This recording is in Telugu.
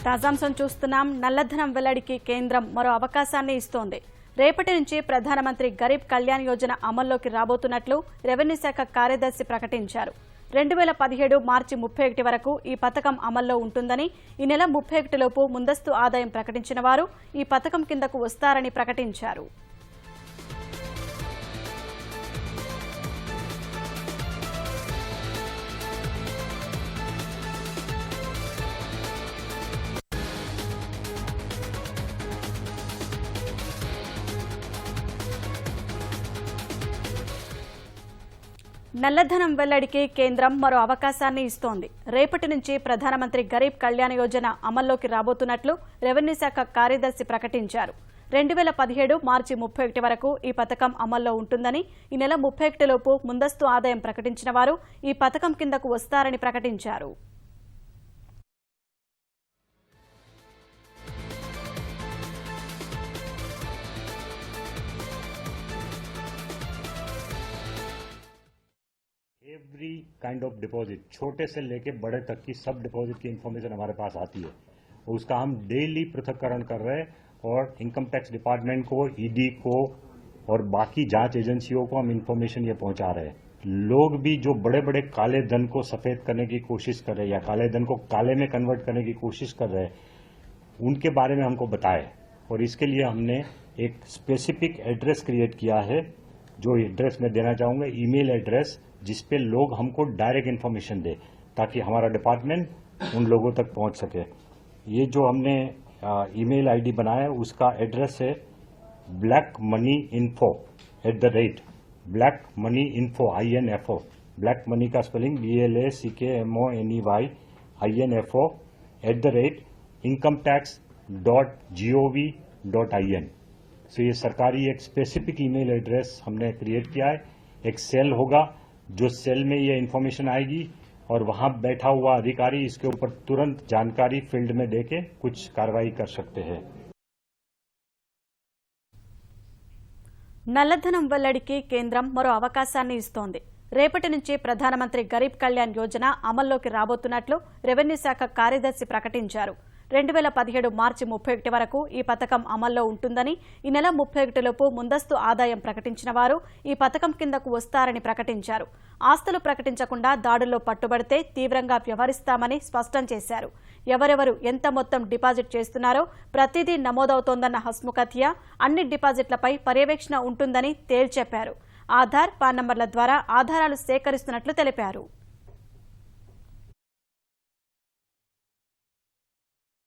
తాజాంశం చూస్తున్నాం. నల్లధనం వెల్లడికి కేంద్రం మరో అవకాశాన్ని ఇస్తోంది. రేపటి నుంచి ప్రధానమంత్రి గరీబ్ కళ్యాణ్ యోజన అమల్లోకి రాబోతున్నట్లు రెవెన్యూ శాఖ కార్యదర్శి ప్రకటించారు. 2017 మార్చి 31 వరకు ఈ పథకం అమల్లో ఉంటుందని, ఈ నెల 31 లోపు ముందస్తు ఆదాయం ప్రకటించిన వారు ఈ పథకం కిందకు వస్తారని ప్రకటించారు. నల్లధనం వెల్లడికి కేంద్రం మరో అవకాశాన్ని ఇస్తోంది. రేపటి నుంచి ప్రధానమంత్రి గరీబ్ కళ్యాణ్ యోజన అమల్లోకి రాబోతున్నట్లు రెవెన్యూ శాఖ కార్యదర్శి ప్రకటించారు. 2017 మార్చి 31 వరకు ఈ పథకం అమల్లో ఉంటుందని, ఈ నెల 31 లోపు ముందస్తు ఆదాయం ప్రకటించిన వారు ఈ పథకం కిందకు వస్తారని ప్రకటించారు. एवरी काइंड ऑफ डिपॉजिट, छोटे से लेके बड़े तक की सब डिपॉजिट की इंफॉर्मेशन हमारे पास आती है। उसका हम डेली पृथक्करण कर रहे हैं और इनकम टैक्स डिपार्टमेंट को, ईडी को और बाकी जांच एजेंसियों को हम इंफॉर्मेशन ये पहुंचा रहे हैं। लोग भी जो बड़े बड़े काले धन को सफेद करने की कोशिश कर रहे हैं या काले धन को काले में कन्वर्ट करने की कोशिश कर रहे हैं, उनके बारे में हमको बताए और इसके लिए हमने एक स्पेसिफिक एड्रेस क्रिएट किया है। जो एड्रेस मैं देना चाहूंगा, ईमेल एड्रेस, जिसपे लोग हमको डायरेक्ट इन्फॉर्मेशन दे ताकि हमारा डिपार्टमेंट उन लोगों तक पहुंच सके। ये जो हमने ईमेल आईडी बनाया है उसका एड्रेस है blackmoneyinfo INFO। ब्लैक मनी का स्पेलिंग BLACKMONEYINFO@incometax.gov.in। सो ये सरकारी एक स्पेसिफिक ईमेल एड्रेस हमने क्रिएट किया है। एक सेल होगा, जो सेल में ये इन्फॉर्मेशन आएगी और वहां बैठा हुआ अधिकारी इसके ऊपर तुरंत जानकारी फील्ड में देके कुछ कार्रवाई कर सकते हैं। నల్లధనం వెల్లడికి కేంద్రం మరో అవకాశాన్ని ఇస్తోంది. రేపటి నుంచి ప్రధానమంత్రి గరీబ్ కళ్యాణ్ యోజన అమల్లోకి రాబోతున్నట్లు రెవెన్యూ శాఖ కార్యదర్శి ప్రకటించారు. 2017 మార్చి 31 వరకు ఈ పథకం అమల్లో ఉంటుందని, ఈ నెల 31 లోపు ముందస్తు ఆదాయం ప్రకటించిన వారు ఈ పథకం కిందకు వస్తారని ప్రకటించారు. ఆస్తులు ప్రకటించకుండా దాడుల్లో పట్టుబడితే తీవ్రంగా వ్యవహరిస్తామని స్పష్టం చేశారు. ఎవరెవరు ఎంత మొత్తం డిపాజిట్ చేస్తున్నారో ప్రతిదీ నమోదవుతోందన్న హస్ముఖతియా అన్ని డిపాజిట్లపై పర్యవేక్షణ ఉంటుందని తేల్చెప్పారు. ఆధార్, పాన్ నంబర్ల ద్వారా ఆధారాలు సేకరిస్తున్నట్లు తెలిపారు.